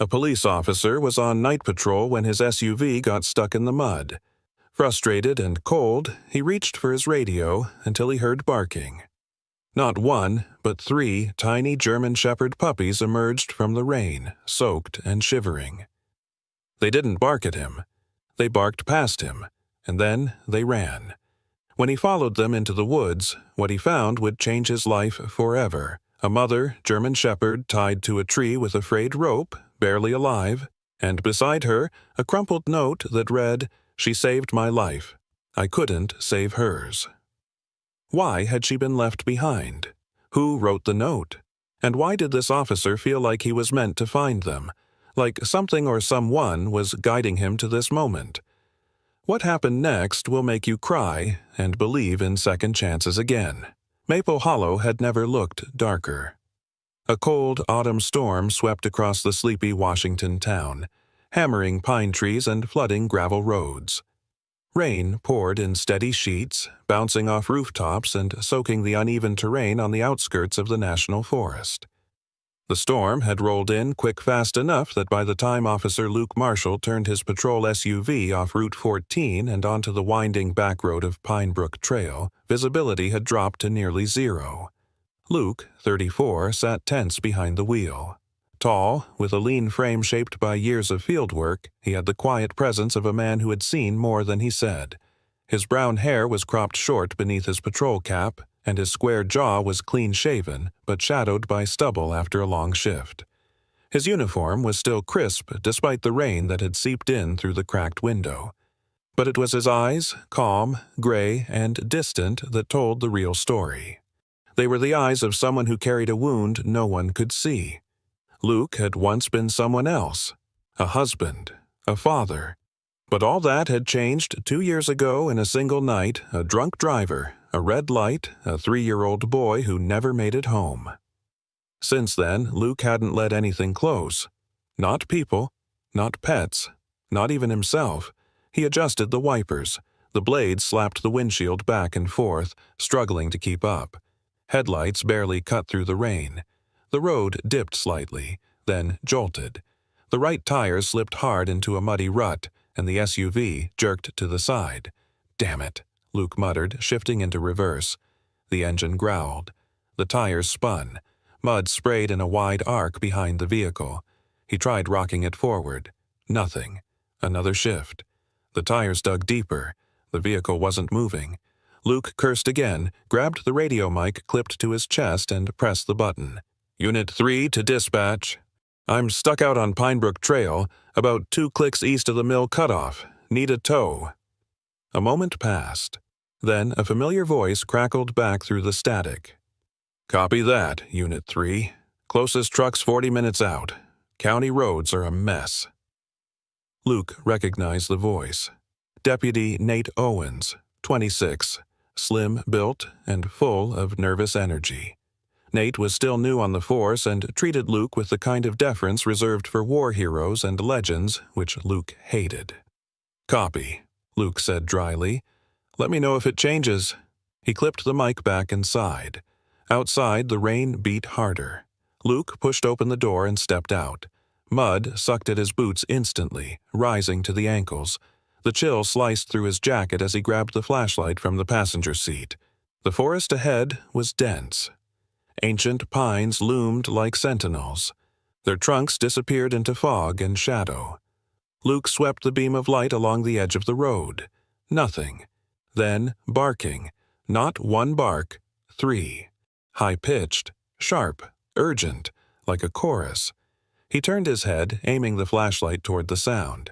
A police officer was on night patrol when his SUV got stuck in the mud. Frustrated and cold, he reached for his radio until he heard barking. Not one, but 3 tiny German Shepherd puppies emerged from the rain, soaked and shivering. They didn't bark at him. They barked past him, and then they ran. When he followed them into the woods, what he found would change his life forever. A mother German Shepherd tied to a tree with a frayed rope, barely alive, and beside her, a crumpled note that read, "She saved my life. I couldn't save hers." Why had she been left behind? Who wrote the note? And why did this officer feel like he was meant to find them? Like something or someone was guiding him to this moment? What happened next will make you cry and believe in second chances again. Maple Hollow had never looked darker. A cold autumn storm swept across the sleepy Washington town, hammering pine trees and flooding gravel roads. Rain poured in steady sheets, bouncing off rooftops and soaking the uneven terrain on the outskirts of the national forest. The storm had rolled in fast enough that by the time Officer Luke Marshall turned his patrol SUV off Route 14 and onto the winding back road of Pine Brook Trail, visibility had dropped to nearly zero. Luke, 34, sat tense behind the wheel. Tall, with a lean frame shaped by years of fieldwork, he had the quiet presence of a man who had seen more than he said. His brown hair was cropped short beneath his patrol cap, and his square jaw was clean-shaven, but shadowed by stubble after a long shift. His uniform was still crisp despite the rain that had seeped in through the cracked window. But it was his eyes, calm, gray, and distant, that told the real story. They were the eyes of someone who carried a wound no one could see. Luke had once been someone else, a husband, a father. But all that had changed 2 years ago in a single night, a drunk driver, a red light, a 3-year-old boy who never made it home. Since then, Luke hadn't let anything close. Not people, not pets, not even himself. He adjusted the wipers. The blades slapped the windshield back and forth, struggling to keep up. Headlights barely cut through the rain. The road dipped slightly, then jolted. The right tire slipped hard into a muddy rut, and the SUV jerked to the side. "Damn it," Luke muttered, shifting into reverse. The engine growled. The tires spun. Mud sprayed in a wide arc behind the vehicle. He tried rocking it forward. Nothing. Another shift. The tires dug deeper. The vehicle wasn't moving. Luke cursed again, grabbed the radio mic clipped to his chest, and pressed the button. "Unit 3 to dispatch. I'm stuck out on Pine Brook Trail, about 2 clicks east of the mill cutoff. Need a tow." A moment passed. Then a familiar voice crackled back through the static. "Copy that, Unit 3. Closest truck's 40 minutes out. County roads are a mess." Luke recognized the voice. Deputy Nate Owens, 26, slim-built and full of nervous energy. Nate was still new on the force and treated Luke with the kind of deference reserved for war heroes and legends, which Luke hated. "Copy," Luke said dryly. "Let me know if it changes." He clipped the mic back and sighed. Outside, the rain beat harder. Luke pushed open the door and stepped out. Mud sucked at his boots instantly, rising to the ankles. The chill sliced through his jacket as he grabbed the flashlight from the passenger seat. The forest ahead was dense. Ancient pines loomed like sentinels. Their trunks disappeared into fog and shadow. Luke swept the beam of light along the edge of the road. Nothing. Then barking. Not one bark, 3. High-pitched, sharp, urgent, like a chorus. He turned his head, aiming the flashlight toward the sound.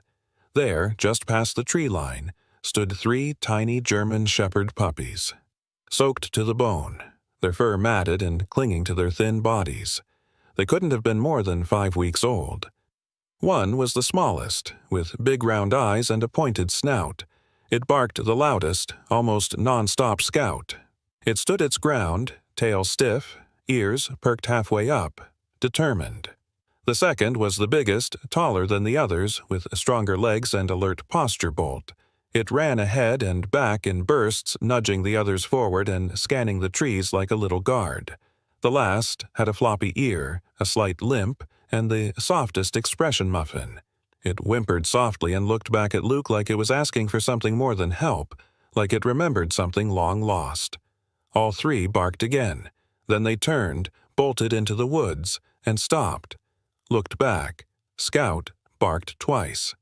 There, just past the tree line, stood 3 tiny German Shepherd puppies. Soaked to the bone, their fur matted and clinging to their thin bodies. They couldn't have been more than 5 weeks old. One was the smallest, with big round eyes and a pointed snout. It barked the loudest, almost non-stop scout. It stood its ground, tail stiff, ears perked halfway up, determined. The second was the biggest, taller than the others, with stronger legs and alert posture bolt. It ran ahead and back in bursts, nudging the others forward and scanning the trees like a little guard. The last had a floppy ear, a slight limp, and the softest expression muffin. It whimpered softly and looked back at Luke like it was asking for something more than help, like it remembered something long lost. All three barked again. Then they turned, bolted into the woods, and stopped. Looked back. Scout barked twice.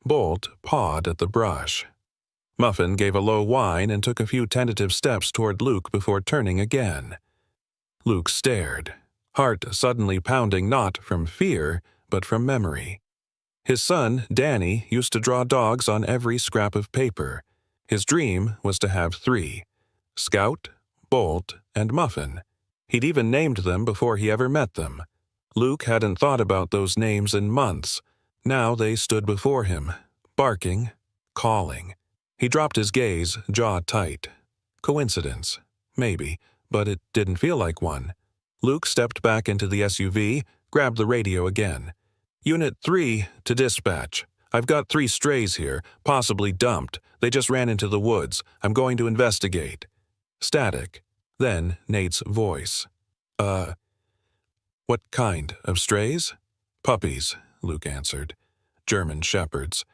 Bolt pawed at the brush. Muffin gave a low whine and took a few tentative steps toward Luke before turning again. Luke stared, heart suddenly pounding not from fear, but from memory. His son, Danny, used to draw dogs on every scrap of paper. His dream was to have 3: Scout, Bolt, and Muffin. He'd even named them before he ever met them. Luke hadn't thought about those names in months. Now they stood before him, barking, calling. He dropped his gaze, jaw tight. Coincidence? Maybe, but it didn't feel like one. Luke stepped back into the SUV, grabbed the radio again. Unit 3 to dispatch. I've got 3 strays here, possibly dumped. They just ran into the woods. I'm going to investigate. Static. Then Nate's voice. What kind of strays? Puppies, Luke answered. German shepherds.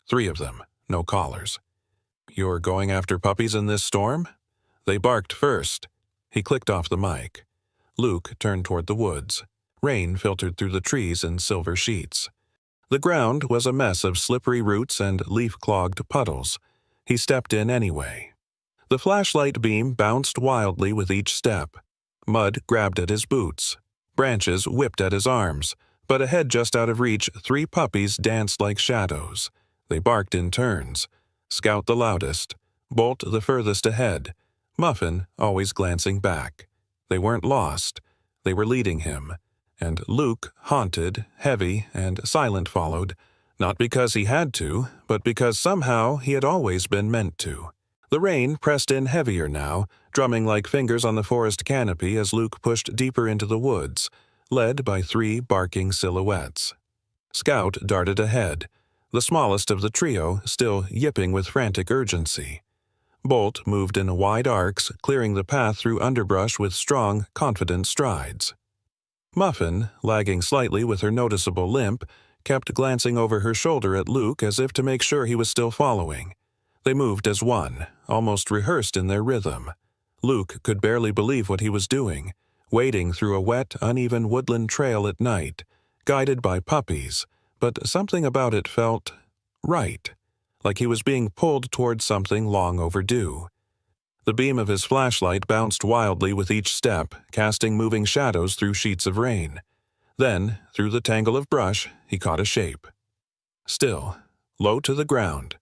3 of them, no collars. You're going after puppies in this storm? They barked first. He clicked off the mic. Luke turned toward the woods. Rain filtered through the trees in silver sheets. The ground was a mess of slippery roots and leaf-clogged puddles. He stepped in anyway. The flashlight beam bounced wildly with each step. Mud grabbed at his boots. Branches whipped at his arms. But ahead, just out of reach, 3 puppies danced like shadows. They barked in turns. Scout the loudest. Bolt the furthest ahead. Muffin always glancing back. They weren't lost. They were leading him. And Luke, haunted, heavy, and silent followed, not because he had to, but because somehow he had always been meant to. The rain pressed in heavier now, drumming like fingers on the forest canopy as Luke pushed deeper into the woods, led by 3 barking silhouettes. Scout darted ahead, the smallest of the trio still yipping with frantic urgency. Bolt moved in wide arcs, clearing the path through underbrush with strong, confident strides. Muffin, lagging slightly with her noticeable limp, kept glancing over her shoulder at Luke as if to make sure he was still following. They moved as one, almost rehearsed in their rhythm. Luke could barely believe what he was doing, wading through a wet, uneven woodland trail at night, guided by puppies, but something about it felt right, like he was being pulled toward something long overdue. The beam of his flashlight bounced wildly with each step, casting moving shadows through sheets of rain. Then, through the tangle of brush, he caught a shape. Still, low to the ground.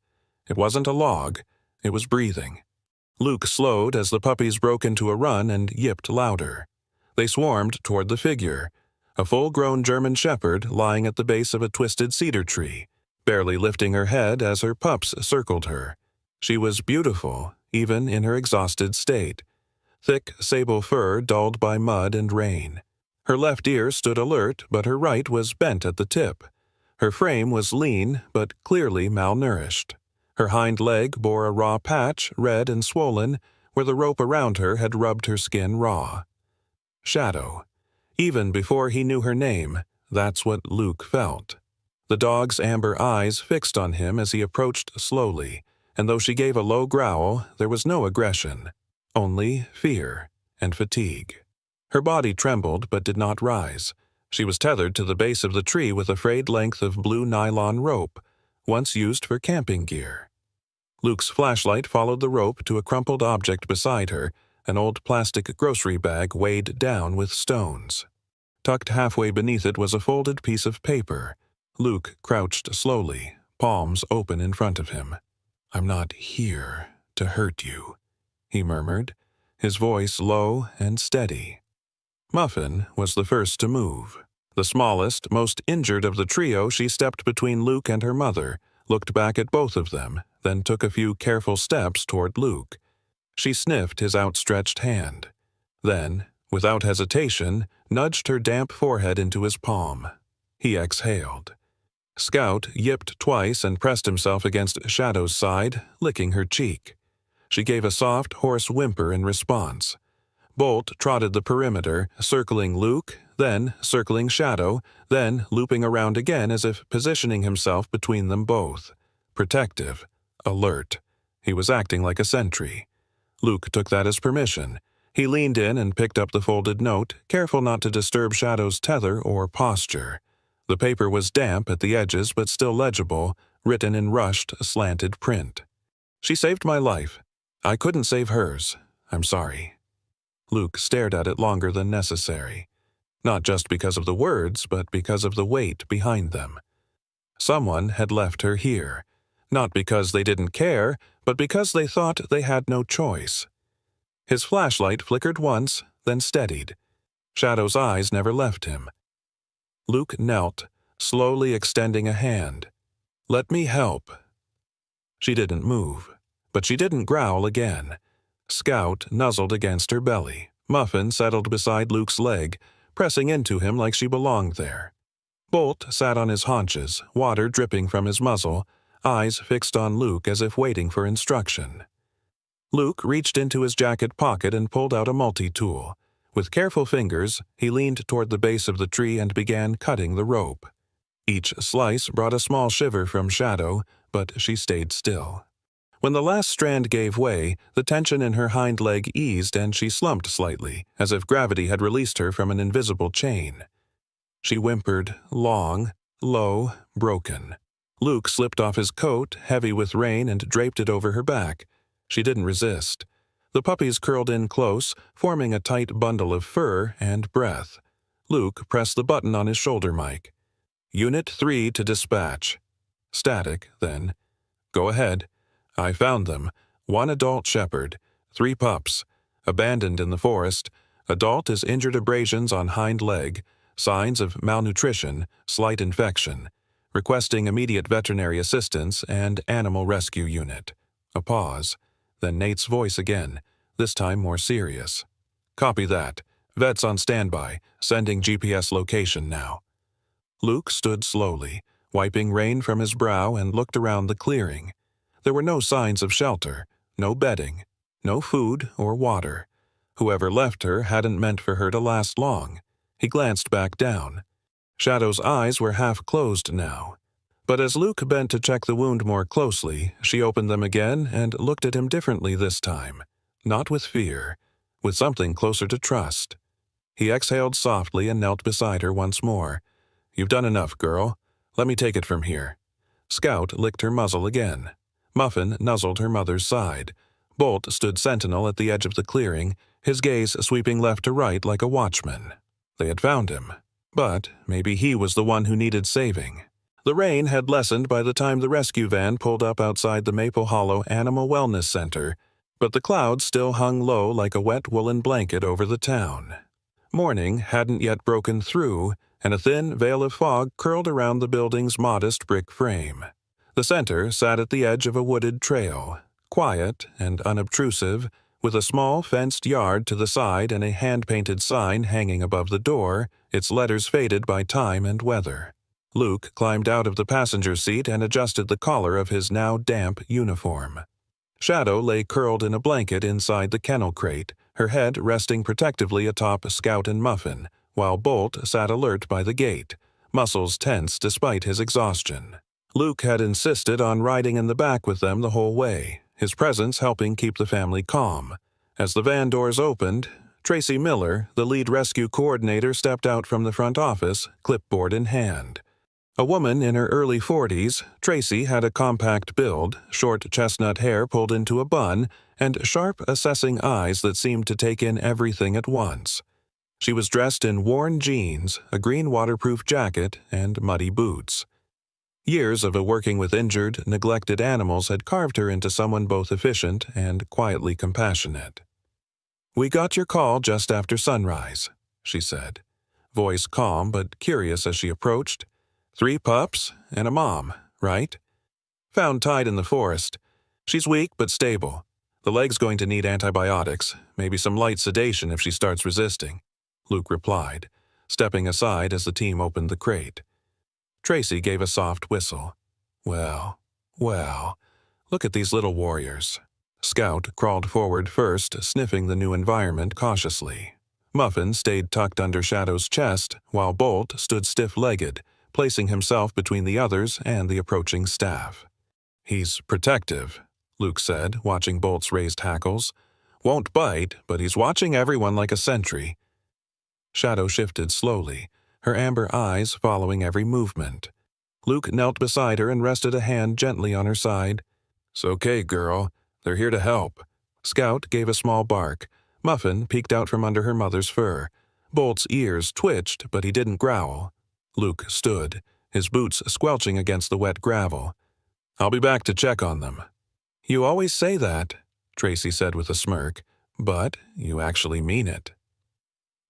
It wasn't a log. It was breathing. Luke slowed as the puppies broke into a run and yipped louder. They swarmed toward the figure, a full-grown German shepherd lying at the base of a twisted cedar tree, barely lifting her head as her pups circled her. She was beautiful, even in her exhausted state. Thick sable fur dulled by mud and rain. Her left ear stood alert, but her right was bent at the tip. Her frame was lean, but clearly malnourished. Her hind leg bore a raw patch, red and swollen, where the rope around her had rubbed her skin raw. Shadow. Even before he knew her name, that's what Luke felt. The dog's amber eyes fixed on him as he approached slowly, and though she gave a low growl, there was no aggression, only fear and fatigue. Her body trembled but did not rise. She was tethered to the base of the tree with a frayed length of blue nylon rope, once used for camping gear. Luke's flashlight followed the rope to a crumpled object beside her, an old plastic grocery bag weighed down with stones. Tucked halfway beneath it was a folded piece of paper. Luke crouched slowly, palms open in front of him. "I'm not here to hurt you," he murmured, his voice low and steady. Muffin was the first to move. The smallest, most injured of the trio, she stepped between Luke and her mother, looked back at both of them, then took a few careful steps toward Luke. She sniffed his outstretched hand. Then, without hesitation, nudged her damp forehead into his palm. He exhaled. Scout yipped twice and pressed himself against Shadow's side, licking her cheek. She gave a soft, hoarse whimper in response. Bolt trotted the perimeter, circling Luke, then circling Shadow, then looping around again as if positioning himself between them both. Protective. Alert. He was acting like a sentry. Luke took that as permission. He leaned in and picked up the folded note, careful not to disturb Shadow's tether or posture. The paper was damp at the edges but still legible, written in rushed, slanted print. "She saved my life. I couldn't save hers. I'm sorry." Luke stared at it longer than necessary. Not just because of the words, but because of the weight behind them. Someone had left her here. Not because they didn't care, but because they thought they had no choice. His flashlight flickered once, then steadied. Shadow's eyes never left him. Luke knelt, slowly extending a hand. "Let me help." She didn't move, but she didn't growl again. Scout nuzzled against her belly. Muffin settled beside Luke's leg, pressing into him like she belonged there. Bolt sat on his haunches, water dripping from his muzzle, eyes fixed on Luke as if waiting for instruction. Luke reached into his jacket pocket and pulled out a multi-tool. With careful fingers, he leaned toward the base of the tree and began cutting the rope. Each slice brought a small shiver from Shadow, but she stayed still. When the last strand gave way, the tension in her hind leg eased and she slumped slightly, as if gravity had released her from an invisible chain. She whimpered, long, low, broken. Luke slipped off his coat, heavy with rain, and draped it over her back. She didn't resist. The puppies curled in close, forming a tight bundle of fur and breath. Luke pressed the button on his shoulder mic. "Unit 3 to dispatch." Static, then. "Go ahead. I found them. 1 adult shepherd, 3 pups. Abandoned in the forest. Adult has injured abrasions on hind leg. Signs of malnutrition, slight infection. Requesting immediate veterinary assistance and animal rescue unit." A pause. Then Nate's voice again, this time more serious. "Copy that. Vet's on standby. Sending GPS location now." Luke stood slowly, wiping rain from his brow, and looked around the clearing. There were no signs of shelter, no bedding, no food or water. Whoever left her hadn't meant for her to last long. He glanced back down. Shadow's eyes were half closed now. But as Luke bent to check the wound more closely, she opened them again and looked at him differently this time. Not with fear, with something closer to trust. He exhaled softly and knelt beside her once more. "You've done enough, girl. Let me take it from here." Scout licked her muzzle again. Muffin nuzzled her mother's side. Bolt stood sentinel at the edge of the clearing, his gaze sweeping left to right like a watchman. They had found him. But maybe he was the one who needed saving. The rain had lessened by the time the rescue van pulled up outside the Maple Hollow Animal Wellness Center, but the clouds still hung low like a wet woolen blanket over the town. Morning hadn't yet broken through, and a thin veil of fog curled around the building's modest brick frame. The center sat at the edge of a wooded trail, quiet and unobtrusive, with a small fenced yard to the side and a hand-painted sign hanging above the door, its letters faded by time and weather. Luke climbed out of the passenger seat and adjusted the collar of his now damp uniform. Shadow lay curled in a blanket inside the kennel crate, her head resting protectively atop Scout and Muffin, while Bolt sat alert by the gate, muscles tense despite his exhaustion. Luke had insisted on riding in the back with them the whole way, his presence helping keep the family calm. As the van doors opened, Tracy Miller, the lead rescue coordinator, stepped out from the front office, clipboard in hand. A woman in her early 40s, Tracy had a compact build, short chestnut hair pulled into a bun, and sharp, assessing eyes that seemed to take in everything at once. She was dressed in worn jeans, a green waterproof jacket, and muddy boots. Years of working with injured, neglected animals had carved her into someone both efficient and quietly compassionate. "We got your call just after sunrise," she said, voice calm but curious as she approached. 3 pups and a mom, right? Found tied in the forest. She's weak but stable. The leg's going to need antibiotics, maybe some light sedation if she starts resisting," Luke replied, stepping aside as the team opened the crate. Tracy gave a soft whistle. Well, look at these little warriors. Scout crawled forward first, sniffing the new environment cautiously. Muffin stayed tucked under Shadow's chest, while Bolt stood stiff-legged, placing himself between the others and the approaching staff. "He's protective," Luke said, watching Bolt's raised hackles. "Won't bite, but he's watching everyone like a sentry." Shadow shifted slowly, her amber eyes following every movement. Luke knelt beside her and rested a hand gently on her side. "It's okay, girl. They're here to help." Scout gave a small bark. Muffin peeked out from under her mother's fur. Bolt's ears twitched, but he didn't growl. Luke stood, his boots squelching against the wet gravel. "I'll be back to check on them." "You always say that," Tracy said with a smirk, "but you actually mean it."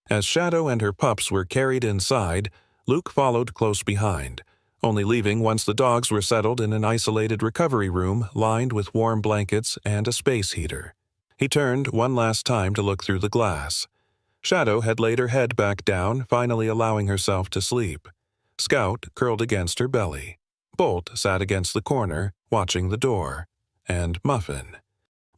As Shadow and her pups were carried inside, Luke followed close behind, only leaving once the dogs were settled in an isolated recovery room lined with warm blankets and a space heater. He turned one last time to look through the glass. Shadow had laid her head back down, finally allowing herself to sleep. Scout curled against her belly. Bolt sat against the corner, watching the door. And Muffin.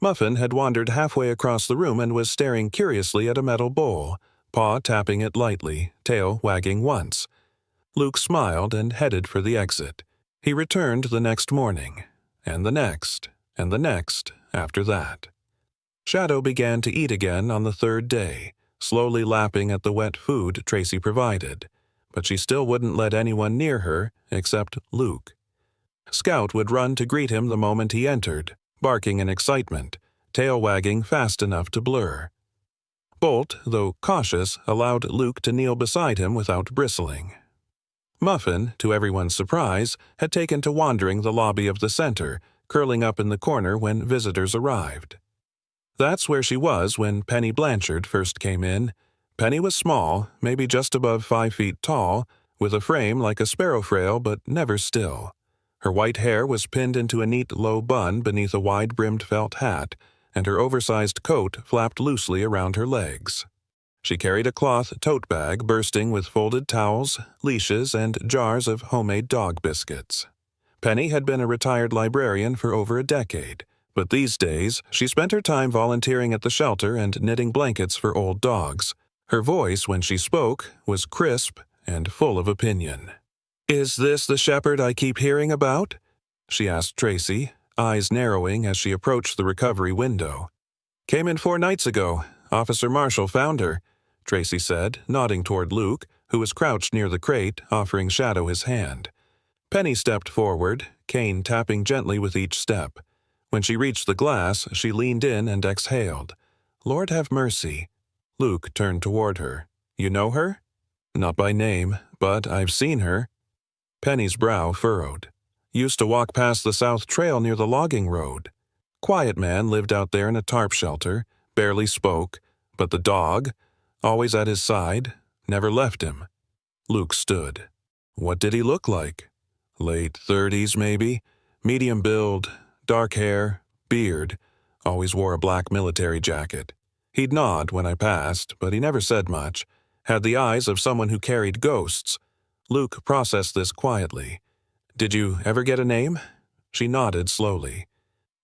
Muffin had wandered halfway across the room and was staring curiously at a metal bowl, paw tapping it lightly, tail wagging once. Luke smiled and headed for the exit. He returned the next morning, and the next after that. Shadow began to eat again on the third day, slowly lapping at the wet food Tracy provided, but she still wouldn't let anyone near her except Luke. Scout would run to greet him the moment he entered, barking in excitement, tail wagging fast enough to blur. Bolt, though cautious, allowed Luke to kneel beside him without bristling. Muffin, to everyone's surprise, had taken to wandering the lobby of the center, curling up in the corner when visitors arrived. That's where she was when Penny Blanchard first came in. Penny was small, maybe just above 5 feet tall, with a frame like a sparrowfrail but never still. Her white hair was pinned into a neat low bun beneath a wide-brimmed felt hat, and her oversized coat flapped loosely around her legs. She carried a cloth tote bag bursting with folded towels, leashes, and jars of homemade dog biscuits. Penny had been a retired librarian for over a decade, but these days she spent her time volunteering at the shelter and knitting blankets for old dogs. Her voice, when she spoke, was crisp and full of opinion. "Is this the shepherd I keep hearing about?" she asked Tracy, eyes narrowing as she approached the recovery window. "Came in 4 nights ago. Officer Marshall found her," Tracy said, nodding toward Luke, who was crouched near the crate, offering Shadow his hand. Penny stepped forward, cane tapping gently with each step. When she reached the glass, she leaned in and exhaled. "Lord have mercy." Luke turned toward her. "You know her?" "Not by name, but I've seen her." Penny's brow furrowed. "Used to walk past the South Trail near the logging road. Quiet man lived out there in a tarp shelter, barely spoke, but the dog, always at his side, never left him." Luke stood. "What did he look like?" "Late 30s, maybe. Medium build, dark hair, beard. Always wore a black military jacket. He'd nod when I passed, but he never said much. Had the eyes of someone who carried ghosts." Luke processed this quietly. "Did you ever get a name?" She nodded slowly.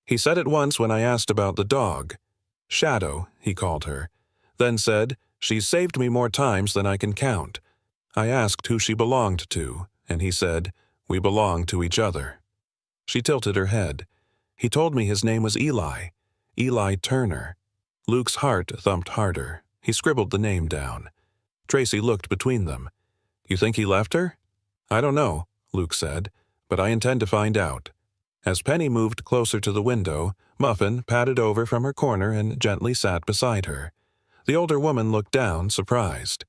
"He said it once when I asked about the dog. Shadow, he called her. Then said, 'She's saved me more times than I can count.' I asked who she belonged to, and he said, 'We belong to each other.'" She tilted her head. "He told me his name was Eli. Eli Turner." Luke's heart thumped harder. He scribbled the name down. Tracy looked between them. "You think he left her?" "I don't know," Luke said, "but I intend to find out." As Penny moved closer to the window, Muffin padded over from her corner and gently sat beside her. The older woman looked down, surprised.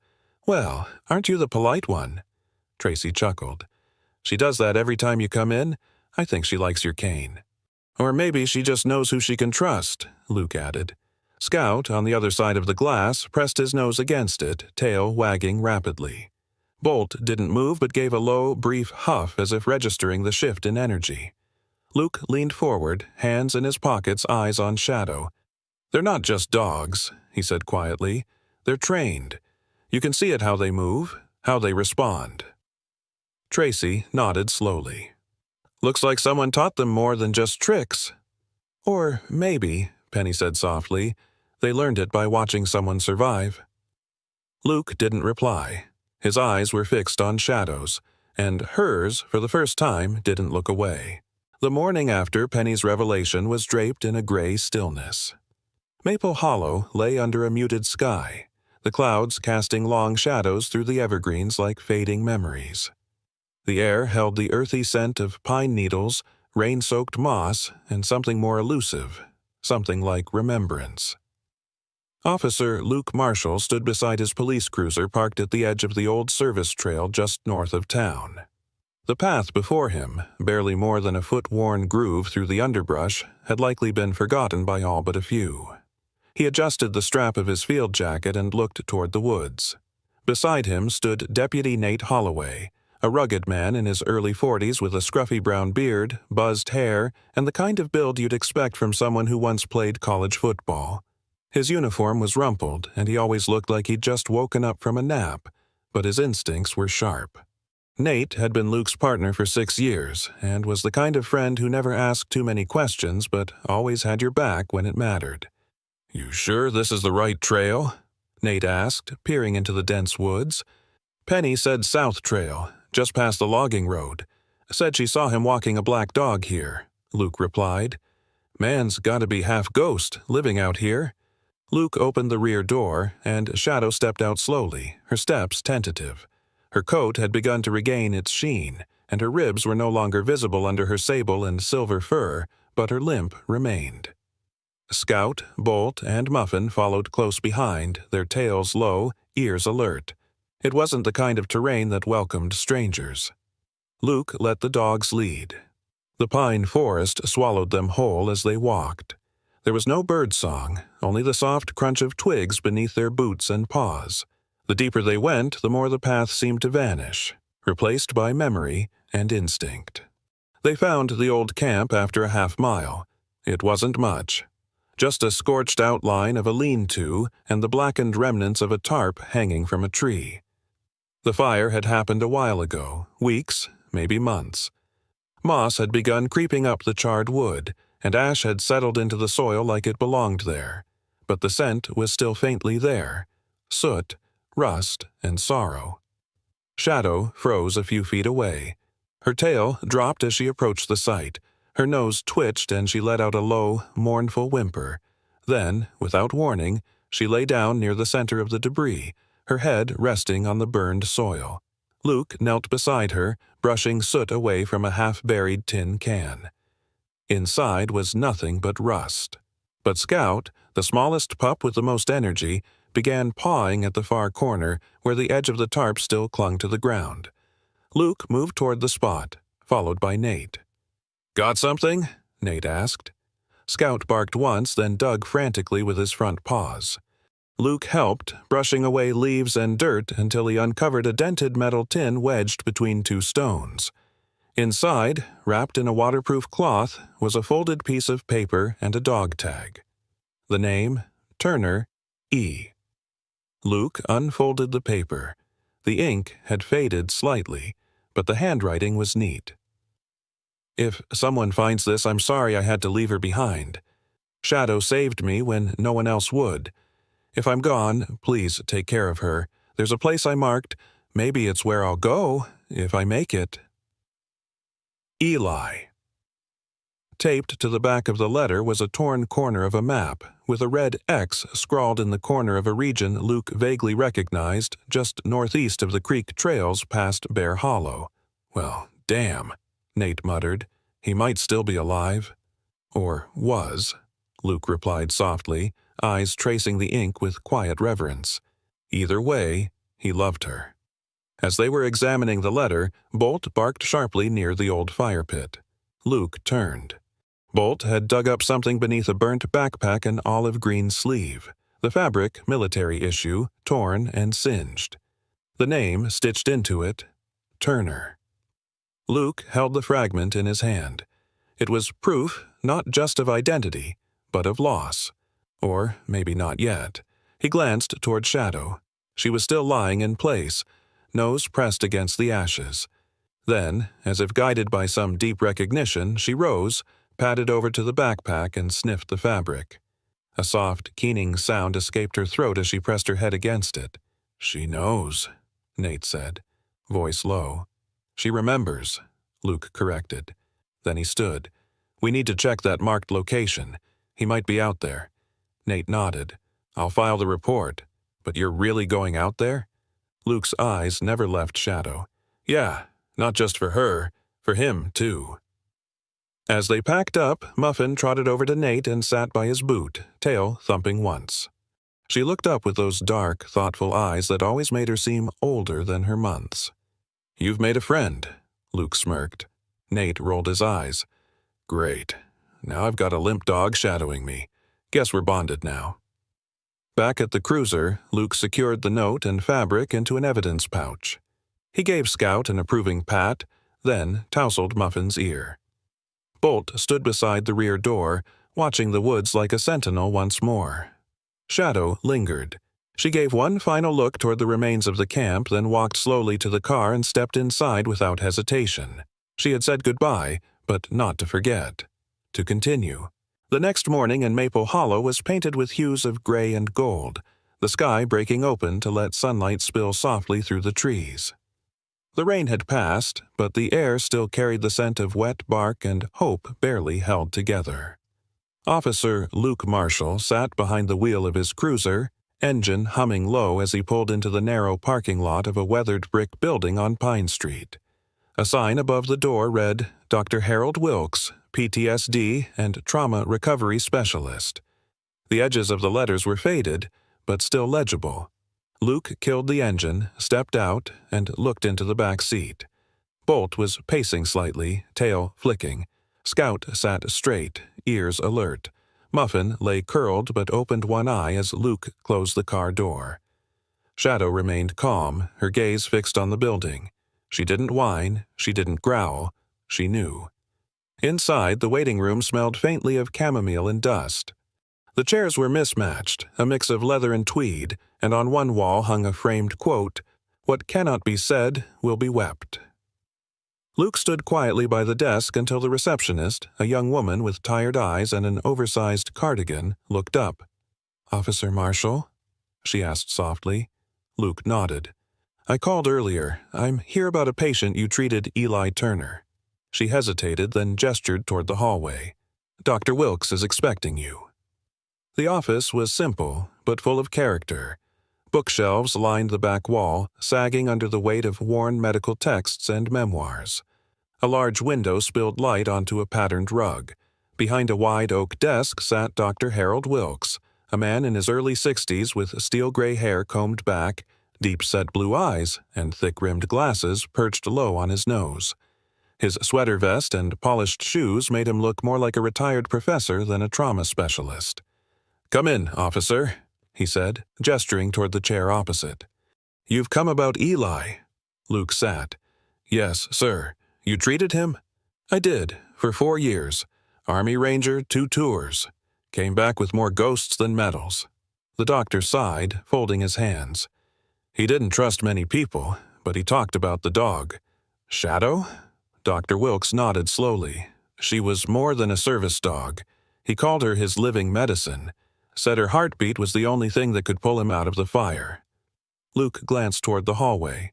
"Well, aren't you the polite one?" Tracy chuckled. "She does that every time you come in. I think she likes your cane." "Or maybe she just knows who she can trust," Luke added. Scout, on the other side of the glass, pressed his nose against it, tail wagging rapidly. Bolt didn't move but gave a low, brief huff as if registering the shift in energy. Luke leaned forward, hands in his pockets, eyes on Shadow. "They're not just dogs," he said quietly. "They're trained. You can see it how they move, how they respond." Tracy nodded slowly. "Looks like someone taught them more than just tricks." Or maybe, Penny said softly, they learned it by watching someone survive. Luke didn't reply. His eyes were fixed on Shadow's, and hers, for the first time, didn't look away. The morning after Penny's revelation was draped in a gray stillness. Maple Hollow lay under a muted sky, the clouds casting long shadows through the evergreens like fading memories. The air held the earthy scent of pine needles, rain-soaked moss, and something more elusive, something like remembrance. Officer Luke Marshall stood beside his police cruiser parked at the edge of the old service trail just north of town. The path before him, barely more than a foot-worn groove through the underbrush, had likely been forgotten by all but a few. He adjusted the strap of his field jacket and looked toward the woods. Beside him stood Deputy Nate Holloway, a rugged man in his early 40s with a scruffy brown beard, buzzed hair, and the kind of build you'd expect from someone who once played college football. His uniform was rumpled, and he always looked like he'd just woken up from a nap, but his instincts were sharp. Nate had been Luke's partner for 6 years, and was the kind of friend who never asked too many questions but always had your back when it mattered. "You sure this is the right trail?" Nate asked, peering into the dense woods. Penny said South Trail, just past the logging road. Said she saw him walking a black dog here, Luke replied. "Man's gotta be half ghost, living out here." Luke opened the rear door, and Shadow stepped out slowly, her steps tentative. Her coat had begun to regain its sheen, and her ribs were no longer visible under her sable and silver fur, but her limp remained. Scout, Bolt, and Muffin followed close behind, their tails low, ears alert. It wasn't the kind of terrain that welcomed strangers. Luke let the dogs lead. The pine forest swallowed them whole as they walked. There was no bird song, only the soft crunch of twigs beneath their boots and paws. The deeper they went, the more the path seemed to vanish, replaced by memory and instinct. They found the old camp after a half-mile. It wasn't much. Just a scorched outline of a lean-to and the blackened remnants of a tarp hanging from a tree. The fire had happened a while ago, weeks, maybe months. Moss had begun creeping up the charred wood, and ash had settled into the soil like it belonged there. But the scent was still faintly there. Soot, rust, and sorrow. Shadow froze a few feet away. Her tail dropped as she approached the site. Her nose twitched and she let out a low, mournful whimper. Then, without warning, she lay down near the center of the debris, her head resting on the burned soil. Luke knelt beside her, brushing soot away from a half-buried tin can. Inside was nothing but rust. But Scout, the smallest pup with the most energy, began pawing at the far corner where the edge of the tarp still clung to the ground. Luke moved toward the spot, followed by Nate. "Got something?" Nate asked. Scout barked once, then dug frantically with his front paws. Luke helped, brushing away leaves and dirt until he uncovered a dented metal tin wedged between two stones. Inside, wrapped in a waterproof cloth, was a folded piece of paper and a dog tag. The name, Turner, E. Luke unfolded the paper. The ink had faded slightly, but the handwriting was neat. "If someone finds this, I'm sorry I had to leave her behind. Shadow saved me when no one else would. If I'm gone, please take care of her. There's a place I marked. Maybe it's where I'll go, if I make it. Eli." Taped to the back of the letter was a torn corner of a map, with a red X scrawled in the corner of a region Luke vaguely recognized just northeast of the creek trails past Bear Hollow. "Well, damn," Nate muttered. "He might still be alive." "Or was," Luke replied softly, eyes tracing the ink with quiet reverence. Either way, he loved her. As they were examining the letter, Bolt barked sharply near the old fire pit. Luke turned. Bolt had dug up something beneath a burnt backpack and olive green sleeve, the fabric military issue, torn and singed. The name stitched into it, Turner. Luke held the fragment in his hand. It was proof not just of identity, but of loss. Or maybe not yet. He glanced toward Shadow. She was still lying in place, nose pressed against the ashes. Then, as if guided by some deep recognition, she rose, padded over to the backpack and sniffed the fabric. A soft, keening sound escaped her throat as she pressed her head against it. "She knows," Nate said, voice low. "She remembers," Luke corrected. Then he stood. "We need to check that marked location. He might be out there." Nate nodded. "I'll file the report. But you're really going out there?" Luke's eyes never left Shadow. "Yeah, not just for her, for him, too." As they packed up, Muffin trotted over to Nate and sat by his boot, tail thumping once. She looked up with those dark, thoughtful eyes that always made her seem older than her months. "You've made a friend," Luke smirked. Nate rolled his eyes. "Great. Now I've got a limp dog shadowing me. Guess we're bonded now." Back at the cruiser, Luke secured the note and fabric into an evidence pouch. He gave Scout an approving pat, then tousled Muffin's ear. Bolt stood beside the rear door, watching the woods like a sentinel once more. Shadow lingered. She gave one final look toward the remains of the camp, then walked slowly to the car and stepped inside without hesitation. She had said goodbye, but not to forget. To continue. The next morning in Maple Hollow was painted with hues of gray and gold, the sky breaking open to let sunlight spill softly through the trees. The rain had passed, but the air still carried the scent of wet bark and hope barely held together. Officer Luke Marshall sat behind the wheel of his cruiser, engine humming low as he pulled into the narrow parking lot of a weathered brick building on Pine Street. A sign above the door read, "Dr. Harold Wilkes, PTSD and Trauma Recovery Specialist." The edges of the letters were faded, but still legible. Luke killed the engine, stepped out, and looked into the back seat. Bolt was pacing slightly, tail flicking. Scout sat straight, ears alert. Muffin lay curled but opened one eye as Luke closed the car door. Shadow remained calm, her gaze fixed on the building. She didn't whine, she didn't growl, she knew. Inside, the waiting room smelled faintly of chamomile and dust. The chairs were mismatched, a mix of leather and tweed, and on one wall hung a framed quote, "What cannot be said will be wept." Luke stood quietly by the desk until the receptionist, a young woman with tired eyes and an oversized cardigan, looked up. "Officer Marshall?" she asked softly. Luke nodded. "I called earlier. I'm here about a patient you treated, Eli Turner." She hesitated, then gestured toward the hallway. "Dr. Wilkes is expecting you." The office was simple, but full of character. Bookshelves lined the back wall, sagging under the weight of worn medical texts and memoirs. A large window spilled light onto a patterned rug. Behind a wide oak desk sat Dr. Harold Wilkes, a man in his early 60s with steel-gray hair combed back, deep-set blue eyes, and thick-rimmed glasses perched low on his nose. His sweater vest and polished shoes made him look more like a retired professor than a trauma specialist. "Come in, officer," he said, gesturing toward the chair opposite. "You've come about Eli." Luke sat. "Yes, sir. You treated him?" "I did, for 4 years. Army Ranger, 2 tours. Came back with more ghosts than medals." The doctor sighed, folding his hands. "He didn't trust many people, but he talked about the dog." "Shadow?" Dr. Wilkes nodded slowly. "She was more than a service dog. He called her his living medicine. Said her heartbeat was the only thing that could pull him out of the fire." Luke glanced toward the hallway.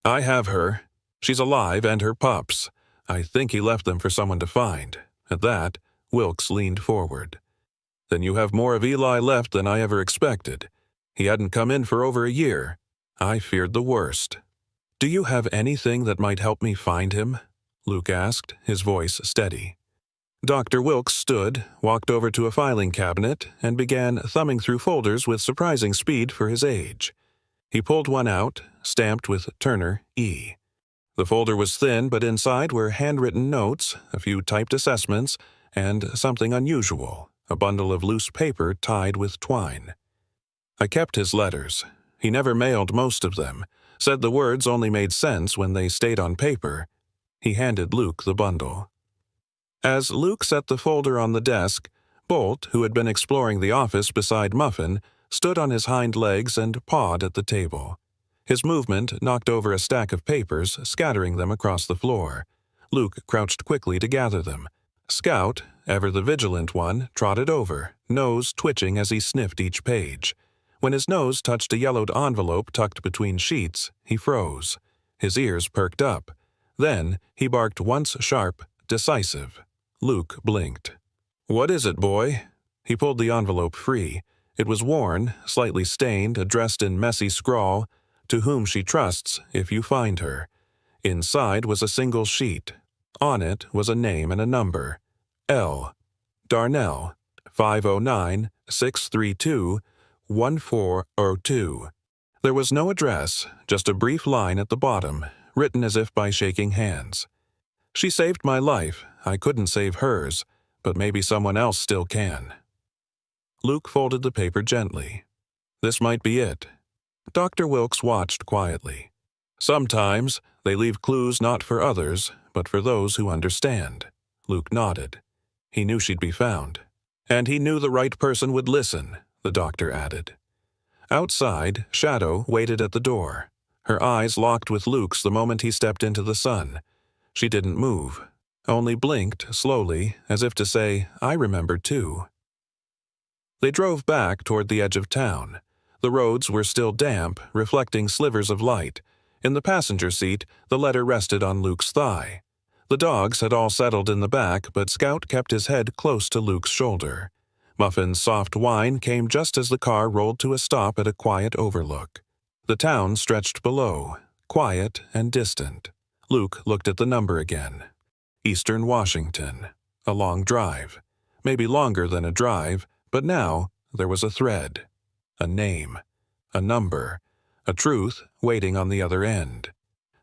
"I have her. She's alive and her pups. I think he left them for someone to find." At that, Wilkes leaned forward. "Then you have more of Eli left than I ever expected. He hadn't come in for over a year. I feared the worst." "Do you have anything that might help me find him?" Luke asked, his voice steady. Dr. Wilkes stood, walked over to a filing cabinet, and began thumbing through folders with surprising speed for his age. He pulled one out, stamped with Turner, E. The folder was thin, but inside were handwritten notes, a few typed assessments, and something unusual, a bundle of loose paper tied with twine. "I kept his letters. He never mailed most of them. Said the words only made sense when they stayed on paper." He handed Luke the bundle. As Luke set the folder on the desk, Bolt, who had been exploring the office beside Muffin, stood on his hind legs and pawed at the table. His movement knocked over a stack of papers, scattering them across the floor. Luke crouched quickly to gather them. Scout, ever the vigilant one, trotted over, nose twitching as he sniffed each page. When his nose touched a yellowed envelope tucked between sheets, he froze. His ears perked up. Then he barked once sharp, decisive. Luke blinked. "What is it, boy?" He pulled the envelope free. It was worn, slightly stained, addressed in messy scrawl, "To whom she trusts, if you find her." Inside was a single sheet. On it was a name and a number. L. Darnell, 509-632-1402. There was no address, just a brief line at the bottom, written as if by shaking hands. "She saved my life. I couldn't save hers, but maybe someone else still can." Luke folded the paper gently. This might be it. Dr. Wilkes watched quietly. "Sometimes they leave clues not for others, but for those who understand." Luke nodded. He knew she'd be found. "And he knew the right person would listen," the doctor added. Outside, Shadow waited at the door. Her eyes locked with Luke's the moment he stepped into the sun. She didn't move, only blinked slowly, as if to say, "I remember too." They drove back toward the edge of town. The roads were still damp, reflecting slivers of light. In the passenger seat, the letter rested on Luke's thigh. The dogs had all settled in the back, but Scout kept his head close to Luke's shoulder. Muffin's soft whine came just as the car rolled to a stop at a quiet overlook. The town stretched below, quiet and distant. Luke looked at the number again. Eastern Washington. A long drive. Maybe longer than a drive, but now there was a thread. A name. A number. A truth waiting on the other end.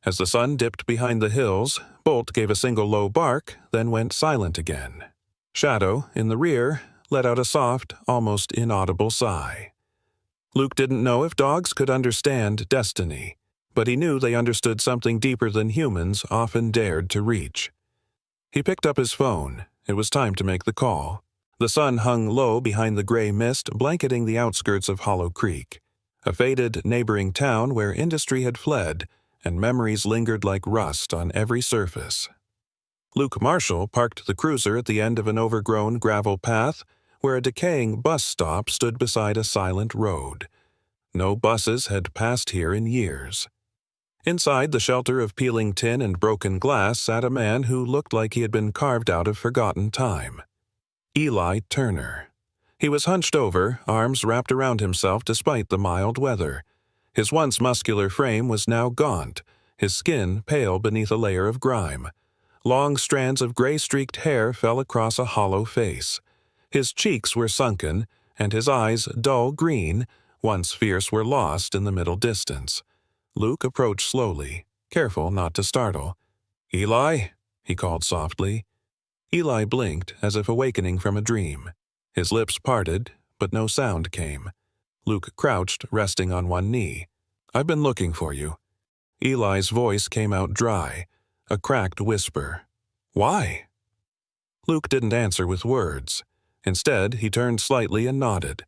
As the sun dipped behind the hills, Bolt gave a single low bark, then went silent again. Shadow, in the rear, let out a soft, almost inaudible sigh. Luke didn't know if dogs could understand destiny, but he knew they understood something deeper than humans often dared to reach. He picked up his phone. It was time to make the call. The sun hung low behind the gray mist blanketing the outskirts of Hollow Creek, a faded neighboring town where industry had fled and memories lingered like rust on every surface. Luke Marshall parked the cruiser at the end of an overgrown gravel path where a decaying bus stop stood beside a silent road. No buses had passed here in years. Inside the shelter of peeling tin and broken glass sat a man who looked like he had been carved out of forgotten time. Eli Turner. He was hunched over, arms wrapped around himself despite the mild weather. His once muscular frame was now gaunt, his skin pale beneath a layer of grime. Long strands of gray-streaked hair fell across a hollow face. His cheeks were sunken, and his eyes, dull green, once fierce, were lost in the middle distance. Luke approached slowly, careful not to startle. "Eli?" he called softly. Eli blinked, as if awakening from a dream. His lips parted, but no sound came. Luke crouched, resting on one knee. "I've been looking for you." Eli's voice came out dry, a cracked whisper. "Why?" Luke didn't answer with words. Instead, he turned slightly and nodded.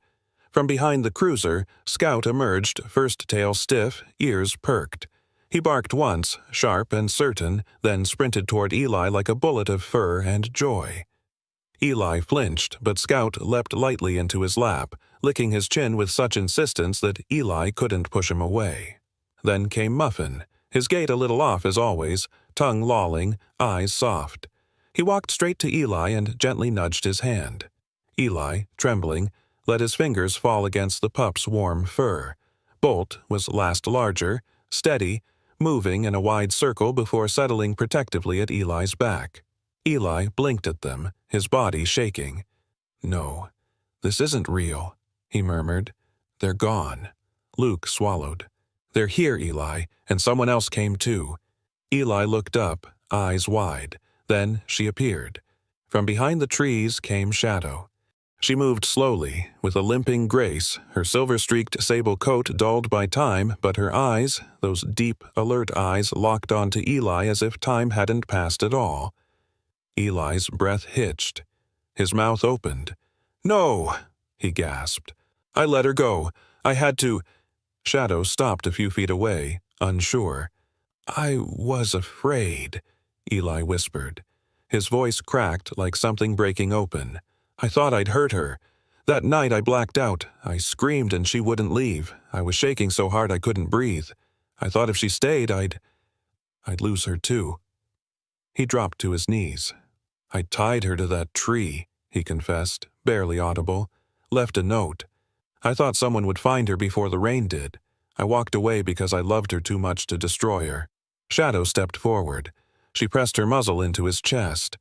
From behind the cruiser, Scout emerged, first tail stiff, ears perked. He barked once, sharp and certain, then sprinted toward Eli like a bullet of fur and joy. Eli flinched, but Scout leapt lightly into his lap, licking his chin with such insistence that Eli couldn't push him away. Then came Muffin, his gait a little off as always, tongue lolling, eyes soft. He walked straight to Eli and gently nudged his hand. Eli, trembling, let his fingers fall against the pup's warm fur. Bolt was last larger, steady, moving in a wide circle before settling protectively at Eli's back. Eli blinked at them, his body shaking. "No, this isn't real," he murmured. "They're gone." Luke swallowed. "They're here, Eli, and someone else came too." Eli looked up, eyes wide. Then she appeared. From behind the trees came Shadow. She moved slowly, with a limping grace, her silver-streaked sable coat dulled by time, but her eyes, those deep, alert eyes, locked onto Eli as if time hadn't passed at all. Eli's breath hitched. His mouth opened. "No!" he gasped. "I let her go. I had to—" Shadow stopped a few feet away, unsure. "I was afraid," Eli whispered. His voice cracked like something breaking open. "I thought I'd hurt her. That night I blacked out. I screamed and she wouldn't leave. I was shaking so hard I couldn't breathe. I thought if she stayed, I'd lose her too." He dropped to his knees. "I tied her to that tree," he confessed, barely audible. "Left a note. I thought someone would find her before the rain did. I walked away because I loved her too much to destroy her." Shadow stepped forward. She pressed her muzzle into his chest.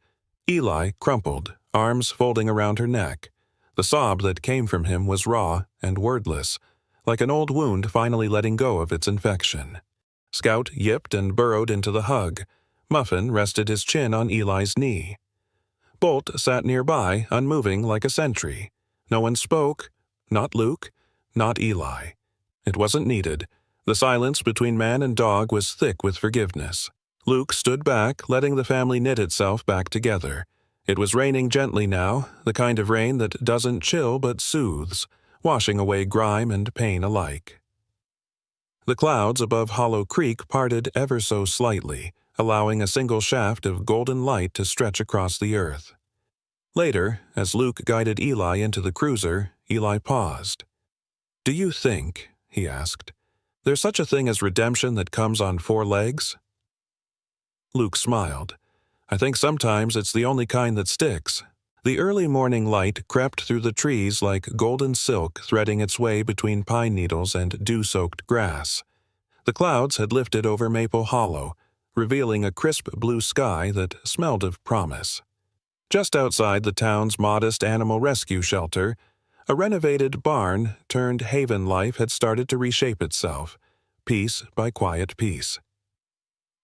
Eli crumpled, arms folding around her neck. The sob that came from him was raw and wordless, like an old wound finally letting go of its infection. Scout yipped and burrowed into the hug. Muffin rested his chin on Eli's knee. Bolt sat nearby, unmoving like a sentry. No one spoke. Not Luke, not Eli. It wasn't needed. The silence between man and dog was thick with forgiveness. Luke stood back, letting the family knit itself back together. It was raining gently now, the kind of rain that doesn't chill but soothes, washing away grime and pain alike. The clouds above Hollow Creek parted ever so slightly, allowing a single shaft of golden light to stretch across the earth. Later, as Luke guided Eli into the cruiser, Eli paused. "Do you think," he asked, "there's such a thing as redemption that comes on 4 legs?" Luke smiled. "I think sometimes it's the only kind that sticks." The early morning light crept through the trees like golden silk threading its way between pine needles and dew-soaked grass. The clouds had lifted over Maple Hollow, revealing a crisp blue sky that smelled of promise. Just outside the town's modest animal rescue shelter, a renovated barn turned haven life had started to reshape itself, piece by quiet piece.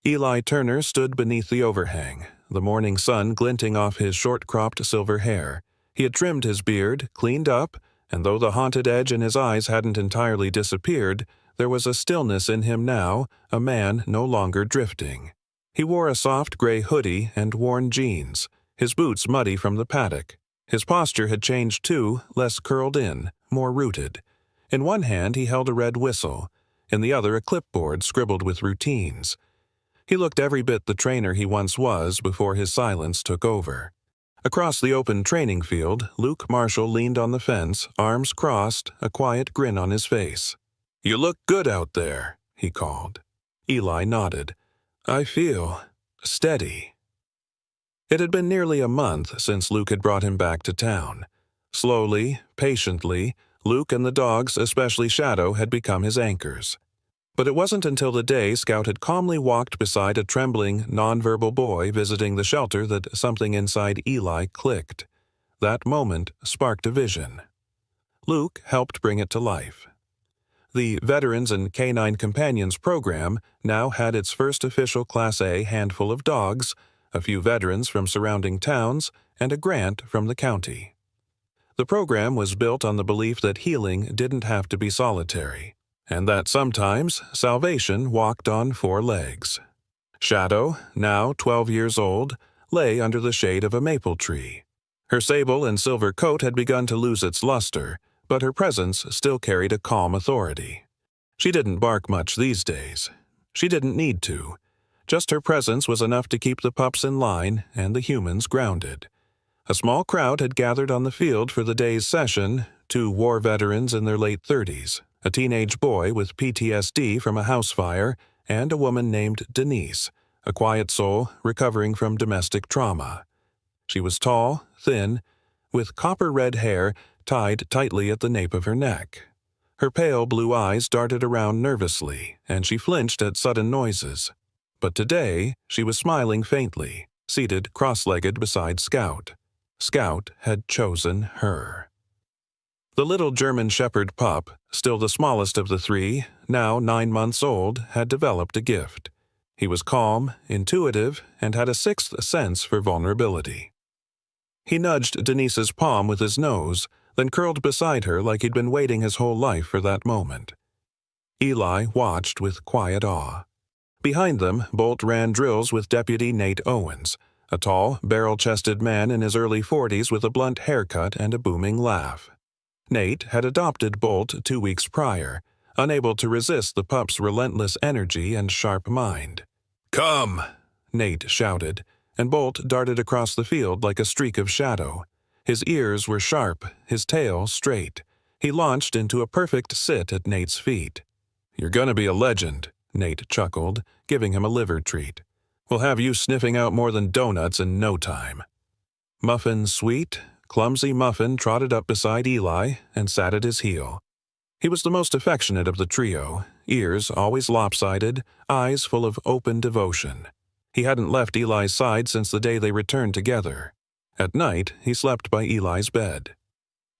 Eli Turner stood beneath the overhang, the morning sun glinting off his short-cropped silver hair. He had trimmed his beard, cleaned up, and though the haunted edge in his eyes hadn't entirely disappeared, there was a stillness in him now, a man no longer drifting. He wore a soft gray hoodie and worn jeans, his boots muddy from the paddock. His posture had changed too, less curled in, more rooted. In one hand he held a red whistle, in the other a clipboard scribbled with routines. He looked every bit the trainer he once was before his silence took over. Across the open training field, Luke Marshall leaned on the fence, arms crossed, a quiet grin on his face. "You look good out there," he called. Eli nodded. "I feel steady." It had been nearly a month since Luke had brought him back to town. Slowly, patiently, Luke and the dogs, especially Shadow, had become his anchors. But it wasn't until the day Scout had calmly walked beside a trembling, nonverbal boy visiting the shelter that something inside Eli clicked. That moment sparked a vision. Luke helped bring it to life. The Veterans and Canine Companions program now had its first official Class A handful of dogs, a few veterans from surrounding towns, and a grant from the county. The program was built on the belief that healing didn't have to be solitary, and that sometimes salvation walked on 4 legs. Shadow, now 12 years old, lay under the shade of a maple tree. Her sable and silver coat had begun to lose its luster, but her presence still carried a calm authority. She didn't bark much these days. She didn't need to. Just her presence was enough to keep the pups in line and the humans grounded. A small crowd had gathered on the field for the day's session, 2 war veterans in their late 30s, a teenage boy with PTSD from a house fire, and a woman named Denise, a quiet soul recovering from domestic trauma. She was tall, thin, with copper-red hair tied tightly at the nape of her neck. Her pale blue eyes darted around nervously, and she flinched at sudden noises. But today, she was smiling faintly, seated cross-legged beside Scout. Scout had chosen her. The little German Shepherd pup, still the smallest of the 3, now 9 months old, had developed a gift. He was calm, intuitive, and had a 6th sense for vulnerability. He nudged Denise's palm with his nose, then curled beside her like he'd been waiting his whole life for that moment. Eli watched with quiet awe. Behind them, Bolt ran drills with Deputy Nate Owens, a tall, barrel-chested man in his early 40s with a blunt haircut and a booming laugh. Nate had adopted Bolt 2 weeks prior, unable to resist the pup's relentless energy and sharp mind. "Come!" Nate shouted, and Bolt darted across the field like a streak of shadow. His ears were sharp, his tail straight. He launched into a perfect sit at Nate's feet. "You're gonna be a legend," Nate chuckled, giving him a liver treat. "We'll have you sniffing out more than donuts in no time." Muffin Sweet, clumsy Muffin trotted up beside Eli and sat at his heel. He was the most affectionate of the trio, ears always lopsided, eyes full of open devotion. He hadn't left Eli's side since the day they returned together. At night, he slept by Eli's bed.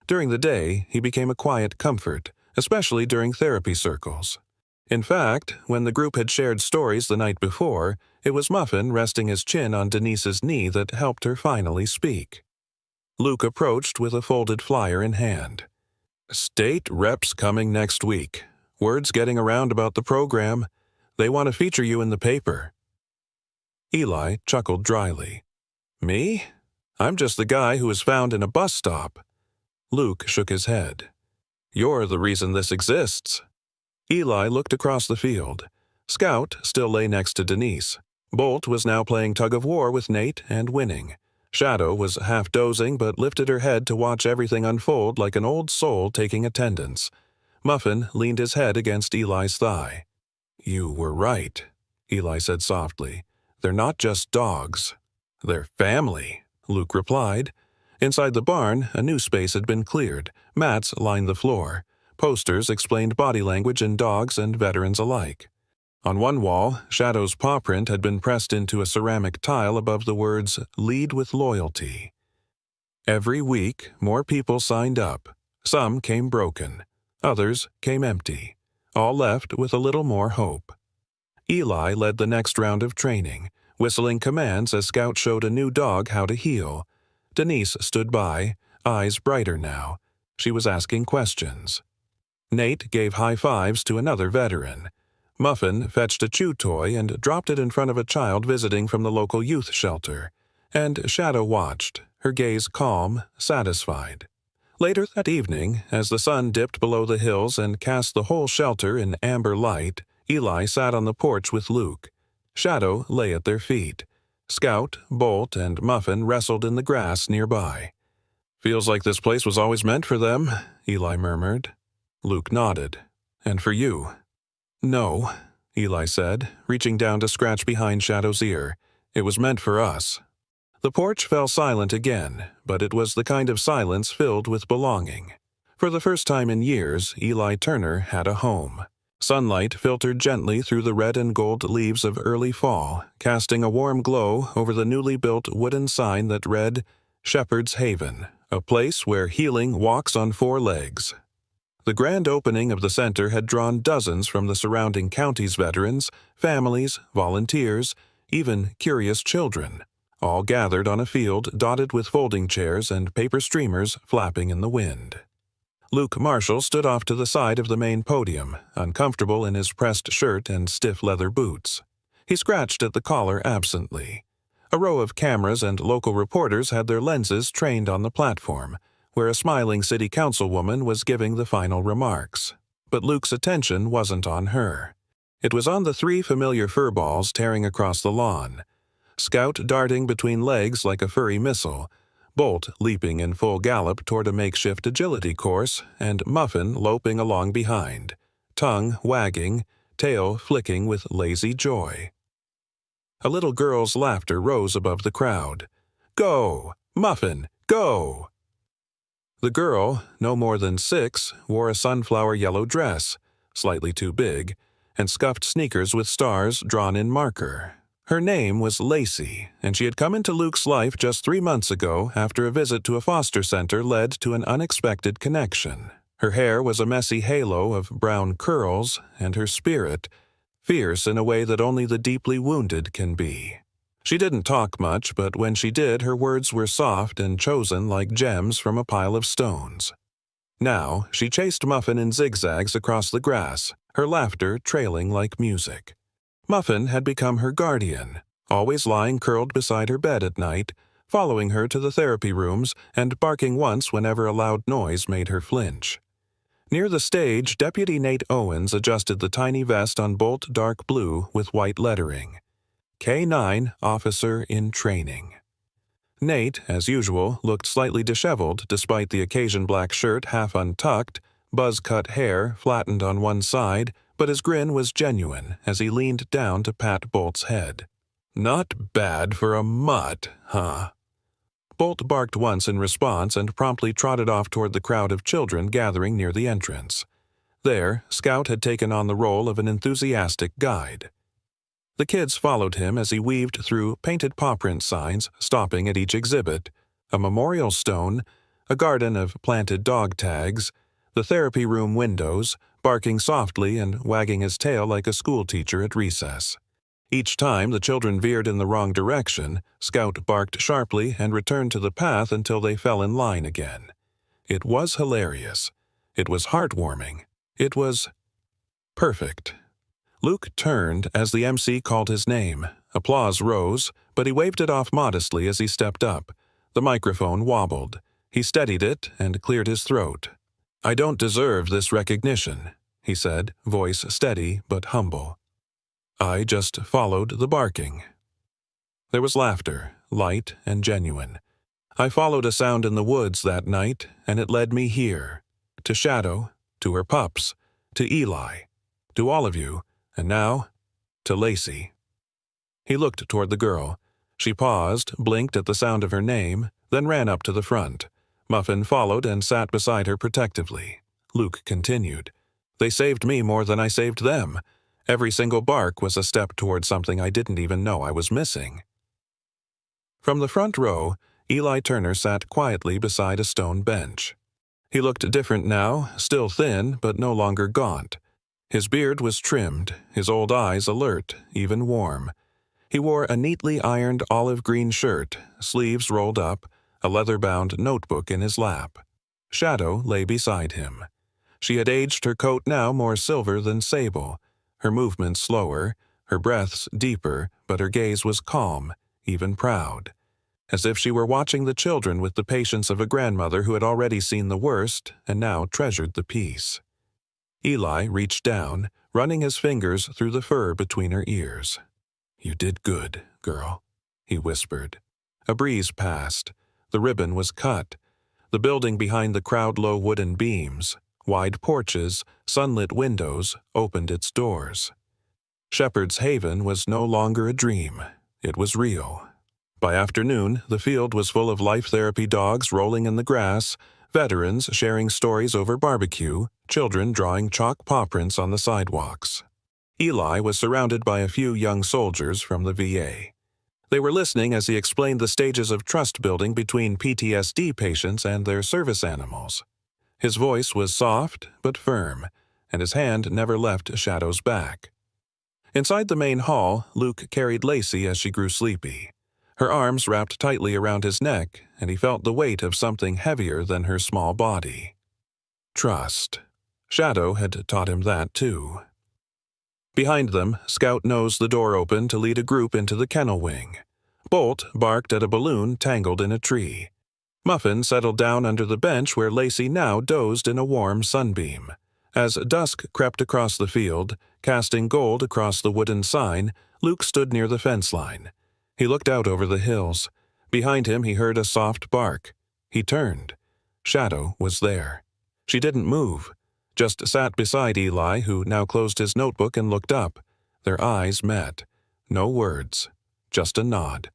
During the day, he became a quiet comfort, especially during therapy circles. In fact, when the group had shared stories the night before, it was Muffin resting his chin on Denise's knee that helped her finally speak. Luke approached with a folded flyer in hand. "State reps coming next week. Word's getting around about the program. They want to feature you in the paper." Eli chuckled dryly. "Me? I'm just the guy who was found in a bus stop." Luke shook his head. "You're the reason this exists." Eli looked across the field. Scout still lay next to Denise. Bolt was now playing tug-of-war with Nate and winning. Shadow was half dozing but lifted her head to watch everything unfold like an old soul taking attendance. Muffin leaned his head against Eli's thigh. "You were right," Eli said softly. "They're not just dogs. They're family," Luke replied. Inside the barn, a new space had been cleared. Mats lined the floor. Posters explained body language in dogs and veterans alike. On one wall, Shadow's paw print had been pressed into a ceramic tile above the words, "Lead with Loyalty." Every week, more people signed up. Some came broken. Others came empty. All left with a little more hope. Eli led the next round of training, whistling commands as Scout showed a new dog how to heel. Denise stood by, eyes brighter now. She was asking questions. Nate gave high fives to another veteran. Muffin fetched a chew toy and dropped it in front of a child visiting from the local youth shelter. And Shadow watched, her gaze calm, satisfied. Later that evening, as the sun dipped below the hills and cast the whole shelter in amber light, Eli sat on the porch with Luke. Shadow lay at their feet. Scout, Bolt, and Muffin wrestled in the grass nearby. "Feels like this place was always meant for them," Eli murmured. Luke nodded. "And for you." "No," Eli said, reaching down to scratch behind Shadow's ear. "It was meant for us." The porch fell silent again, but it was the kind of silence filled with belonging. For the first time in years, Eli Turner had a home. Sunlight filtered gently through the red and gold leaves of early fall, casting a warm glow over the newly built wooden sign that read, "Shepherd's Haven, a place where healing walks on four legs." The grand opening of the center had drawn dozens from the surrounding county's veterans, families, volunteers, even curious children, all gathered on a field dotted with folding chairs and paper streamers flapping in the wind. Luke Marshall stood off to the side of the main podium, uncomfortable in his pressed shirt and stiff leather boots. He scratched at the collar absently. A row of cameras and local reporters had their lenses trained on the platform, where a smiling city councilwoman was giving the final remarks. But Luke's attention wasn't on her. It was on the three familiar furballs tearing across the lawn. Scout darting between legs like a furry missile, Bolt leaping in full gallop toward a makeshift agility course, and Muffin loping along behind, tongue wagging, tail flicking with lazy joy. A little girl's laughter rose above the crowd. "Go! Muffin, go!" The girl, no more than 6, wore a sunflower yellow dress, slightly too big, and scuffed sneakers with stars drawn in marker. Her name was Lacey, and she had come into Luke's life just 3 months ago after a visit to a foster center led to an unexpected connection. Her hair was a messy halo of brown curls, and her spirit, fierce in a way that only the deeply wounded can be. She didn't talk much, but when she did, her words were soft and chosen like gems from a pile of stones. Now, she chased Muffin in zigzags across the grass, her laughter trailing like music. Muffin had become her guardian, always lying curled beside her bed at night, following her to the therapy rooms and barking once whenever a loud noise made her flinch. Near the stage, Deputy Nate Owens adjusted the tiny vest on Bolt dark blue with white lettering. K-9 Officer in Training. Nate, as usual, looked slightly disheveled despite the occasion black shirt half untucked, buzz-cut hair flattened on one side, but his grin was genuine as he leaned down to pat Bolt's head. "Not bad for a mutt, huh?" Bolt barked once in response and promptly trotted off toward the crowd of children gathering near the entrance. There, Scout had taken on the role of an enthusiastic guide. The kids followed him as he weaved through painted paw print signs, stopping at each exhibit, a memorial stone, a garden of planted dog tags, the therapy room windows, barking softly and wagging his tail like a schoolteacher at recess. Each time the children veered in the wrong direction, Scout barked sharply and returned to the path until they fell in line again. It was hilarious. It was heartwarming. It was perfect. Luke turned as the MC called his name. Applause rose, but he waved it off modestly as he stepped up. The microphone wobbled. He steadied it and cleared his throat. "I don't deserve this recognition," he said, voice steady but humble. "I just followed the barking." There was laughter, light and genuine. "I followed a sound in the woods that night, and it led me here. To Shadow, to her pups, to Eli, to all of you, and now, to Lacey." He looked toward the girl. She paused, blinked at the sound of her name, then ran up to the front. Muffin followed and sat beside her protectively. Luke continued. "They saved me more than I saved them. Every single bark was a step toward something I didn't even know I was missing." From the front row, Eli Turner sat quietly beside a stone bench. He looked different now, still thin, but no longer gaunt. His beard was trimmed, his old eyes alert, even warm. He wore a neatly ironed olive-green shirt, sleeves rolled up, a leather-bound notebook in his lap. Shadow lay beside him. She had aged her coat now more silver than sable, her movements slower, her breaths deeper, but her gaze was calm, even proud, as if she were watching the children with the patience of a grandmother who had already seen the worst and now treasured the peace. Eli reached down, running his fingers through the fur between her ears. "You did good, girl," he whispered. A breeze passed. The ribbon was cut. The building behind the crowd-low wooden beams, wide porches, sunlit windows, opened its doors. Shepherd's Haven was no longer a dream. It was real. By afternoon, the field was full of life therapy dogs rolling in the grass, veterans sharing stories over barbecue, children drawing chalk paw prints on the sidewalks. Eli was surrounded by a few young soldiers from the VA. They were listening as he explained the stages of trust building between PTSD patients and their service animals. His voice was soft but firm, and his hand never left Shadow's back. Inside the main hall, Luke carried Lacey as she grew sleepy. Her arms wrapped tightly around his neck, and he felt the weight of something heavier than her small body. Trust. Shadow had taught him that, too. Behind them, Scout nosed the door open to lead a group into the kennel wing. Bolt barked at a balloon tangled in a tree. Muffin settled down under the bench where Lacey now dozed in a warm sunbeam. As dusk crept across the field, casting gold across the wooden sign, Luke stood near the fence line. He looked out over the hills. Behind him he heard a soft bark. He turned. Shadow was there. She didn't move, just sat beside Eli, who now closed his notebook and looked up. Their eyes met. No words, just a nod.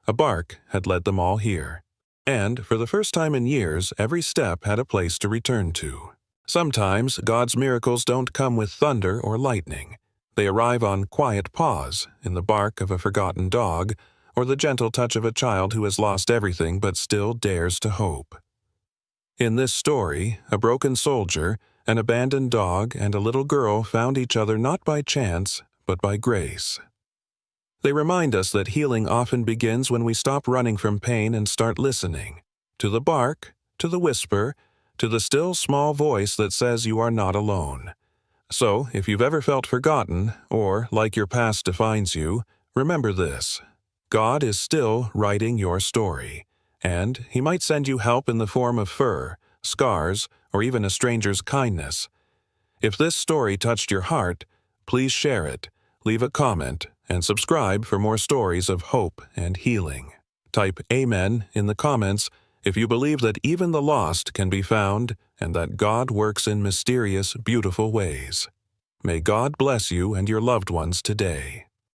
A bark had led them all here. And, for the first time in years, every step had a place to return to. Sometimes God's miracles don't come with thunder or lightning. They arrive on quiet paws, in the bark of a forgotten dog, or the gentle touch of a child who has lost everything but still dares to hope. In this story, a broken soldier, an abandoned dog, and a little girl found each other not by chance, but by grace. They remind us that healing often begins when we stop running from pain and start listening, to the bark, to the whisper, to the still small voice that says you are not alone. So, if you've ever felt forgotten, or, like your past defines you, remember this. God is still writing your story, and He might send you help in the form of fur, scars, or even a stranger's kindness. If this story touched your heart, please share it, leave a comment, and subscribe for more stories of hope and healing. Type Amen in the comments if you believe that even the lost can be found and that God works in mysterious, beautiful ways. May God bless you and your loved ones today.